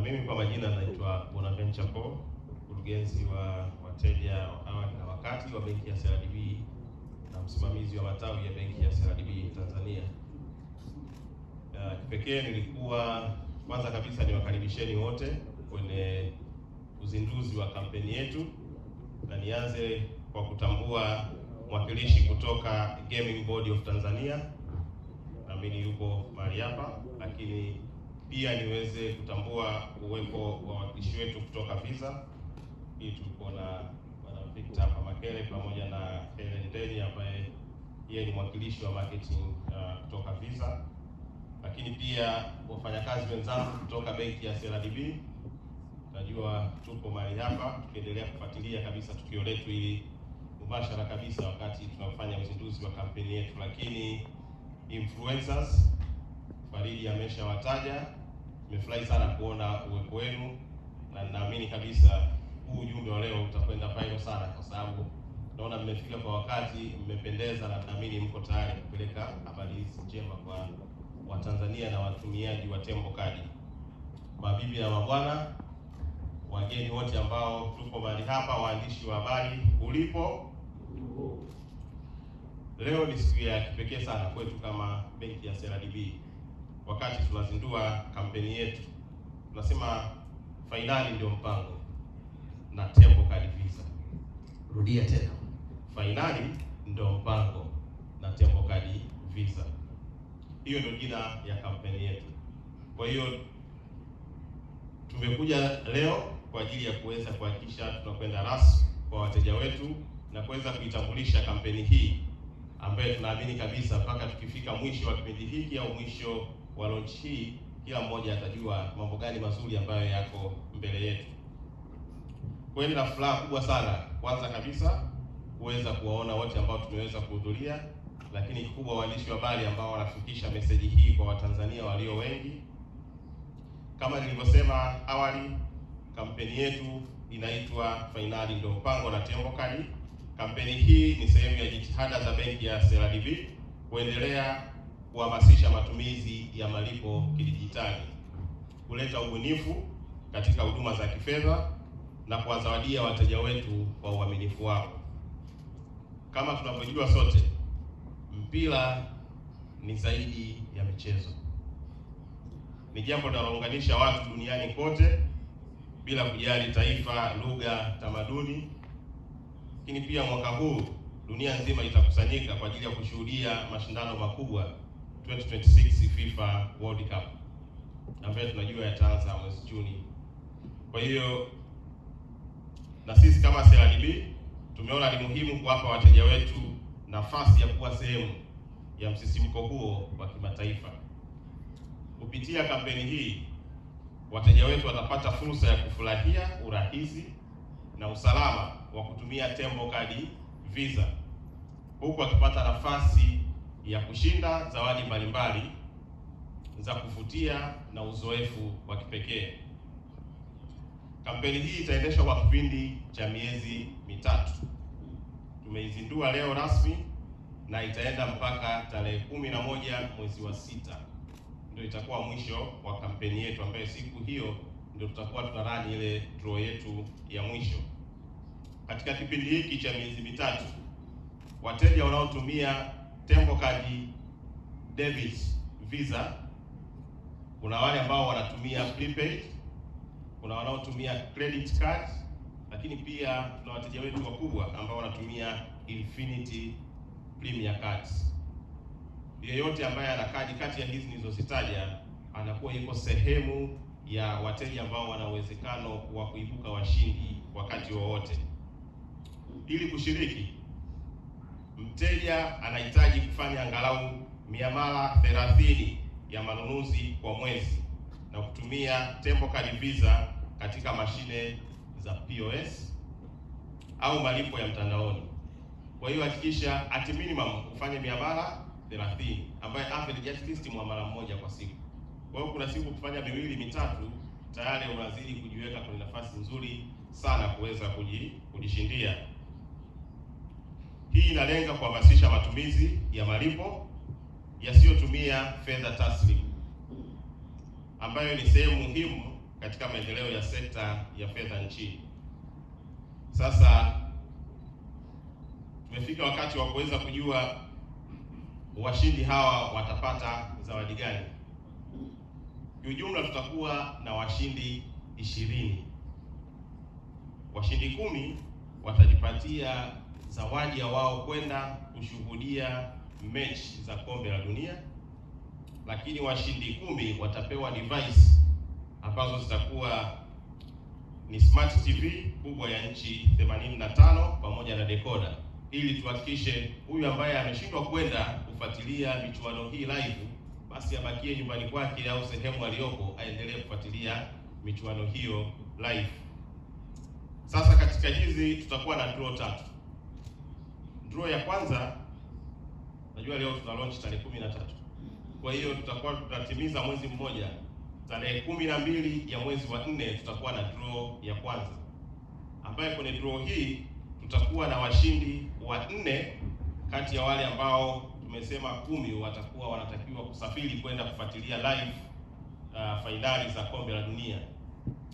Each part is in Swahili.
Mimi kwa majina naitwa Bonaventure Paul, mkurugenzi wa wateja awali na wakati wa benki ya CRDB na msimamizi wa matawi ya benki ya CRDB Tanzania. Kipekee nilikuwa kwanza kabisa niwakaribisheni wote kwenye uzinduzi wa kampeni yetu, na nianze kwa kutambua mwakilishi kutoka Gaming Board of Tanzania, naamini yupo mahali hapa, lakini pia niweze kutambua uwepo wa wawakilishi wetu kutoka Visa. Hii tuko na Bwana Victor hapa Makele pamoja na Helen Deni ambaye yeye ni mwakilishi wa marketing kutoka Visa, lakini pia wafanyakazi wenzangu kutoka benki ya CRDB. Najua tupo mahali hapa tukiendelea kufuatilia kabisa tukio letu ili mubashara kabisa wakati tunafanya uzinduzi wa kampeni yetu, lakini influencers Faridi ameshawataja. Nimefurahi sana kuona uwepo wenu na ninaamini kabisa huu ujumbe wa leo utakwenda viral sana, kwa sababu naona mmefika kwa wakati, mmependeza, na naamini mko tayari kupeleka habari hizi njema kwa Watanzania na watumiaji wa Tembo Kadi. Mabibi na mabwana, wageni wote ambao tupo mahali hapa, waandishi wa habari ulipo, leo ni siku ya kipekee sana kwetu kama benki ya CRDB. Wakati tunazindua kampeni yetu, tunasema fainali ndio mpango na Tembo Kadi Visa. Rudia tena. Fainali ndio mpango na Tembo Kadi Visa. Hiyo ndio jina ya kampeni yetu. Kwa hiyo tumekuja leo kwa ajili ya kuweza kuhakikisha tunakwenda rasmi kwa wateja wetu na kuweza kuitambulisha kampeni hii ambayo tunaamini kabisa mpaka tukifika mwisho wa kipindi hiki au mwisho wa launch hii, kila mmoja atajua mambo gani mazuri ambayo yako mbele yetu. Kwa hiyo nina furaha kubwa sana kwanza kabisa kuweza kuwaona wote ambao tumeweza kuhudhuria, lakini kikubwa waandishi wa habari ambao wanafikisha meseji hii kwa Watanzania walio wengi. Kama nilivyosema awali, kampeni yetu inaitwa Fainali ndio mpango na Tembo Kadi. Kampeni hii ni sehemu ya jitihada za benki ya CRDB kuendelea kuhamasisha matumizi ya malipo kidijitali, kuleta ubunifu katika huduma za kifedha na kuwazawadia wateja wetu kwa uaminifu wao. Kama tunavyojua sote, mpira ni zaidi ya michezo. Ni jambo linalounganisha watu duniani kote bila kujali taifa, lugha, tamaduni. Lakini pia mwaka huu dunia nzima itakusanyika kwa ajili ya kushuhudia mashindano makubwa 2026 FIFA World Cup ambayo tunajua yataanza mwezi Juni. Kwa hiyo na sisi kama CRDB tumeona ni muhimu kuwapa wateja wetu nafasi ya kuwa sehemu ya msisimko huo wa kimataifa. Kupitia kampeni hii, wateja wetu watapata fursa ya kufurahia urahisi na usalama wa kutumia Tembo Kadi Visa, huku wakipata nafasi ya kushinda zawadi mbalimbali za kuvutia na uzoefu wa kipekee. Kampeni hii itaendeshwa kwa kipindi cha miezi mitatu. Tumeizindua leo rasmi na itaenda mpaka tarehe 11 mwezi wa 6. Ndio itakuwa mwisho wa kampeni yetu, ambayo siku hiyo ndio tutakuwa tunarani ile draw yetu ya mwisho. Katika kipindi hiki cha miezi mitatu, wateja wanaotumia Tembo Kadi Debit Visa, kuna wale ambao wanatumia prepaid, kuna wanaotumia credit card, lakini pia tuna wateja wetu wakubwa ambao wanatumia Infinity Premier Cards. Yeyote ambaye ana kadi kati ya hizi nilizozitaja anakuwa yuko sehemu ya wateja ambao wana uwezekano wa kuibuka washindi wakati wowote. Ili kushiriki, mteja anahitaji kufanya angalau miamala 30 ya manunuzi kwa mwezi na kutumia Tembo Kadi Visa katika mashine za POS au malipo ya mtandaoni. Kwa hiyo hakikisha at minimum ufanye miamala 30, ambaye average at least muamala mmoja kwa siku. Kwa hiyo kuna siku kufanya miwili mitatu, tayari unazidi kujiweka kwenye nafasi nzuri sana kuweza kujishindia. Hii inalenga kuhamasisha matumizi ya malipo yasiyotumia fedha taslimu, ambayo ni sehemu muhimu katika maendeleo ya sekta ya fedha nchini. Sasa tumefika wakati wa kuweza kujua washindi hawa watapata zawadi gani. Kiujumla tutakuwa na washindi 20. Washindi 10 watajipatia zawadi ya wao kwenda kushuhudia mechi za kombe la dunia, lakini washindi 10 watapewa device ambazo zitakuwa ni smart TV kubwa ya inchi 85 pamoja na decoder, ili tuhakikishe huyu ambaye ameshindwa kwenda kufuatilia michuano hii live, basi abakie nyumbani kwake au sehemu aliyopo aendelee kufuatilia michuano hiyo live. Sasa katika hizi tutakuwa na draw 3. Draw ya kwanza, najua leo tuna launch tarehe 13. Kwa hiyo tutakuwa tunatimiza mwezi mmoja. Tarehe 12 ya mwezi wa 4 tutakuwa na draw ya kwanza, ambaye kwenye draw hii tutakuwa na washindi wa 4 kati ya wale ambao tumesema 10 watakuwa wanatakiwa kusafiri kwenda kufuatilia live fainali za kombe la dunia.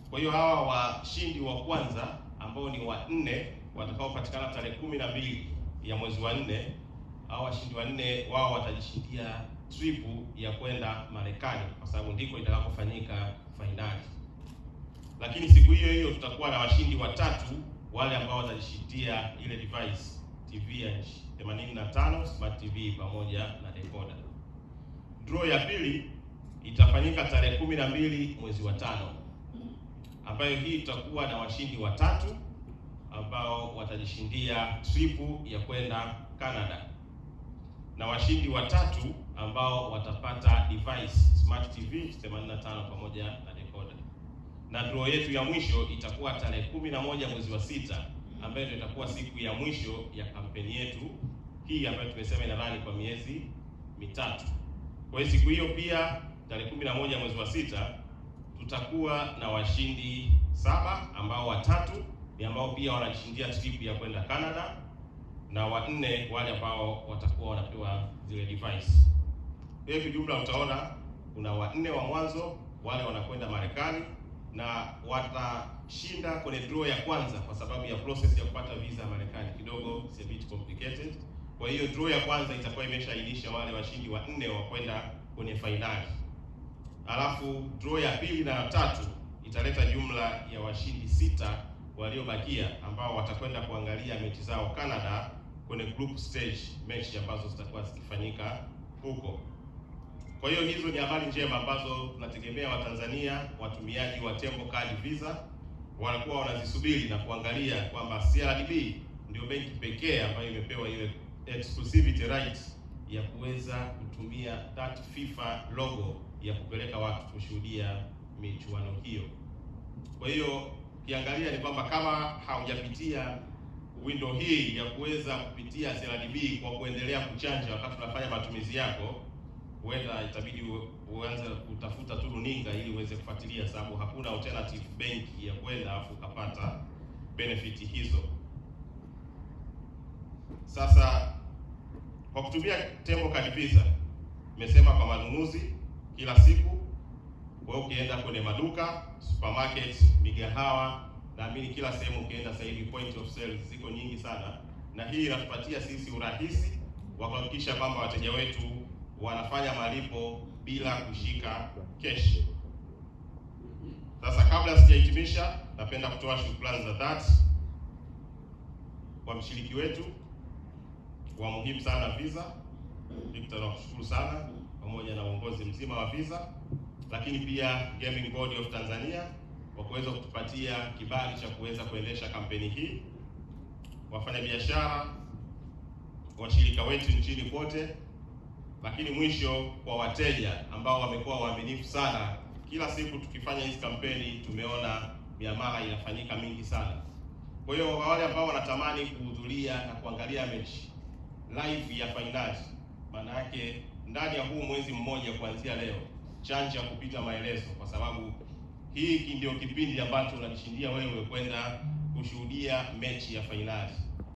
Kwa hiyo hawa washindi wa kwanza ambao ni wa 4 watakaopatikana tarehe 12 ya mwezi wa 4, hao washindi wa 4 wao watajishindia trip ya kwenda Marekani, kwa sababu ndiko itakapofanyika fainali. Lakini siku hiyo hiyo tutakuwa na washindi watatu, wale ambao watajishindia ile device TV ya 85 smart TV pamoja na decoder. Draw ya pili itafanyika tarehe 12 mwezi wa 5, ambayo hii tutakuwa na washindi watatu ambao watajishindia trip ya kwenda Canada, na washindi watatu ambao watapata device smart TV 85 pamoja na decoder. Na draw yetu ya mwisho itakuwa tarehe 11 mwezi wa 6, ambayo ndio itakuwa siku ya mwisho ya kampeni yetu hii ambayo tumesema inarani kwa miezi mitatu. Kwa hiyo siku hiyo pia tarehe 11 mwezi wa 6 tutakuwa na washindi 7 ambao watatu ni ambao pia wanajishindia trip ya kwenda Canada, na wa 4 wale ambao watakuwa wanapewa zile device. Kwa hiyo jumla utaona kuna wa 4 wa mwanzo, wale wanakwenda Marekani na watashinda kwenye draw ya kwanza, kwa sababu ya process ya kupata visa Marekani kidogo is a bit complicated. Kwa hiyo draw ya kwanza itakuwa imeshaainisha wale washindi wa 4 wa kwenda kwenye fainali. Alafu draw ya pili na ya tatu italeta jumla ya washindi 6 waliobakia ambao watakwenda kuangalia mechi zao Canada kwenye group stage mechi ambazo zitakuwa zikifanyika huko. Kwa hiyo hizo ni habari njema ambazo tunategemea Watanzania watumiaji wa Tembo Card Visa wanakuwa wanazisubiri na kuangalia kwamba CRDB ndio benki pekee ambayo imepewa ile exclusivity rights ya kuweza kutumia that FIFA logo ya kupeleka watu kushuhudia michuano hiyo. Kwa hiyo kiangalia ni kwamba kama haujapitia window hii ya kuweza kupitia CRDB kwa kuendelea kuchanja wakati unafanya matumizi yako, huenda itabidi uanze kutafuta tu runinga ili uweze kufuatilia, sababu hakuna alternative benki ya kwenda afu ukapata benefit hizo. Sasa kwa kutumia Tembo Card Visa, nimesema kwa manunuzi kila siku, kwa hiyo ukienda kwenye maduka, supermarket, migahawa, naamini kila sehemu ukienda sasa hivi point of sale ziko nyingi sana, na hii inatupatia sisi urahisi wa kuhakikisha kwamba wateja wetu wanafanya malipo bila kushika cash. Sasa kabla sijahitimisha, napenda kutoa shukrani za dhati kwa mshiriki wetu wa muhimu sana Visa. Victor, nakushukuru sana pamoja na uongozi mzima wa Visa, lakini pia Gaming Board of Tanzania kwa kuweza kutupatia kibali cha kuweza kuendesha kampeni hii, wafanyabiashara, washirika wetu nchini kote, lakini mwisho kwa wateja ambao wamekuwa waaminifu sana. Kila siku tukifanya hizi kampeni tumeona miamala inafanyika mingi sana. Kwa hiyo wale ambao wanatamani kuhudhuria na kuangalia mechi live ya fainali, maana yake ndani ya huu mwezi mmoja kuanzia leo, chanja kupita maelezo, kwa sababu hiki ndio kipindi ambacho unajishindia wewe kwenda kushuhudia mechi ya fainali.